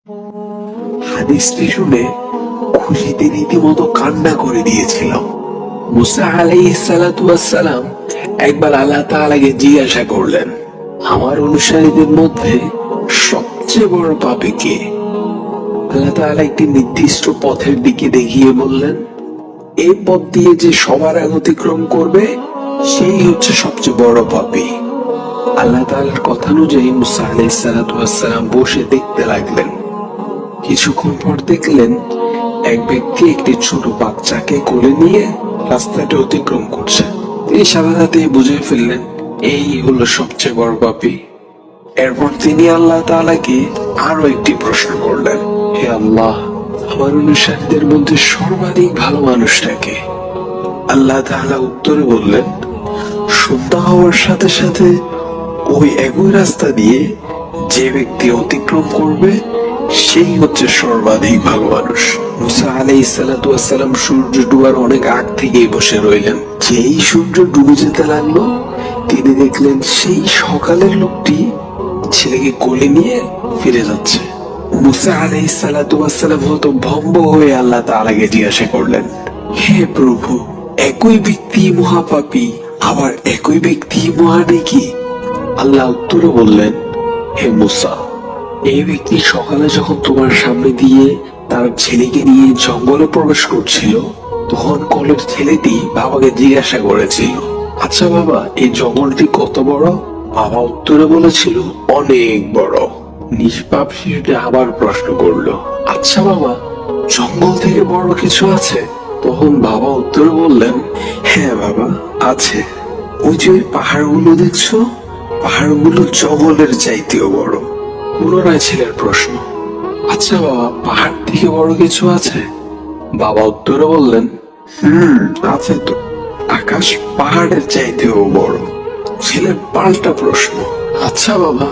হাদিসটি শুনে খুশিতে রীতিমতো কান্না করে দিয়েছিলাম। মুসা আলাইহিস সালাতু ওয়াস সালাম একবার আল্লাহ তাআলাকে জিজ্ঞাসা করলেন, আমার অনুসারীদের মধ্যে সবচেয়ে বড় পাপী কে? আল্লাহ তাআলা একটি নির্দিষ্ট পথের দিকে দেখিয়ে বললেন, এই পথ দিয়ে যে সবার আগে অতিক্রম করবে সেই হচ্ছে সবচেয়ে বড় পাপী। আল্লাহ তাআলার কথা অনুযায়ী মুসা আলাইহিস সালাতু ওয়াস সালাম বসে দেখতে লাগলেন। কিছুক্ষণ পর দেখলেন এক ব্যক্তি একটি ছোট বাচ্চাকে কোলে নিয়ে রাস্তাটা অতিক্রম করছে। তিনি সাথে সাথেই বুঝে ফেললেন এই হলো সবচেয়ে বড় পাপী। এরপর তিনি আল্লাহ তাআলাকে আরো একটি প্রশ্ন করলেন, হে আল্লাহ, আমার অনুসারীদের মধ্যে সর্বাধিক ভালো মানুষটাকে? আল্লাহ তাআলা উত্তরে বললেন, সন্ধ্যা হওয়ার সাথে সাথে ওই একই রাস্তা দিয়ে যে ব্যক্তি অতিক্রম করবে সেই হচ্ছে সর্বাধিক ভালো মানুষ। মুসা আলাইহিস সালাতু ওয়াস সালাম সূর্য ডুবার অনেক আগ থেকেই বসে রইলেন। যেই সূর্য ডুবে যেতে লাগলো তিনি দেখলেন সেই সকালের লোকটি ছেলেকে কোলে নিয়ে ফিরে যাচ্ছে। মুসা আলাইহিস সালাতু ওয়াস সালাম হতভম্ব হয়ে আল্লাহ তাআলাকে জিজ্ঞাসা করলেন, হে প্রভু, একই ব্যক্তি মহাপাপী আবার একই ব্যক্তি মহানেকি? আল্লাহ উত্তরে বললেন, হে মুসা, এই ব্যক্তি সকালে যখন তোমার সামনে দিয়ে তার ছেলেকে নিয়ে জঙ্গলে প্রবেশ করছিল তখন কোলের ছেলেটি বাবাকে জিজ্ঞাসা করেছিল, আচ্ছা বাবা, এই জঙ্গলটি কত বড়? বাবা উত্তরে বলেছিল, অনেক বড়। নিষ্পাপ শিশুটি আবার প্রশ্ন করলো, আচ্ছা বাবা, জঙ্গল থেকে বড় কিছু আছে? তখন বাবা উত্তরে বললেন, হ্যাঁ বাবা, আছে। ওই যে পাহাড়গুলো দেখছো, পাহাড়গুলো জঙ্গলের চাইতেও বড়। পুনরায় ছেলের প্রশ্ন, আচ্ছা বাবা, পাহাড় থেকে বড় কিছু আছে? বাবা উত্তরে বললেন, আছে তো, আকাশ পাহাড়ের চাইতেও বড়। ছেলের পাল্টা প্রশ্ন, আচ্ছা বাবা,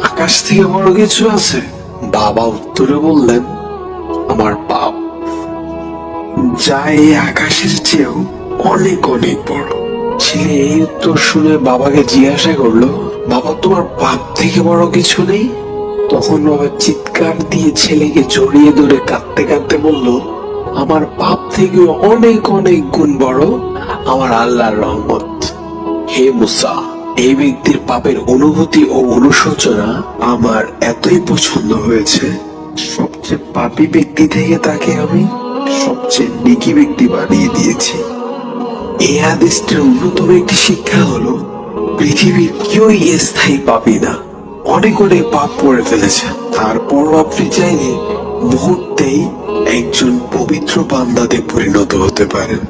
আকাশ থেকে বড় কিছু আছে? বাবা উত্তরে বললেন, আমার পাপ, যা এই আকাশের চেয়েও অনেক অনেক বড়। ছেলে এই উত্তর শুনে বাবাকে জিজ্ঞাসা করলো, বাবা, তোমার পাপ থেকে বড় কিছু নেই? তখন বাবা চিৎকার দিয়ে ছেলেকে জড়িয়ে ধরে কাঁদতে কাঁদতে বলল, আমার পাপ থেকে অনেক অনেক গুণ বড় আমার আল্লাহর রহমত। হে মুসা, এই ব্যক্তির পাপের অনুভূতি ও অনুশোচনা আমার এতই পছন্দ হয়েছে, সবচেয়ে পাপী ব্যক্তি থেকে তাকে আমি সবচেয়ে নেকি ব্যক্তি বানিয়ে দিয়েছি। এই হাদিসটির অন্যতম একটি শিক্ষা হলো, পৃথিবীর কেউই স্থায়ী পাপী না। অনেক অনেক পাপ করে ফেলেছে, তারপরও আপনি চাইলে মুহূর্তেই একজন পবিত্র বান্দাতে পরিণত হতে পারেন।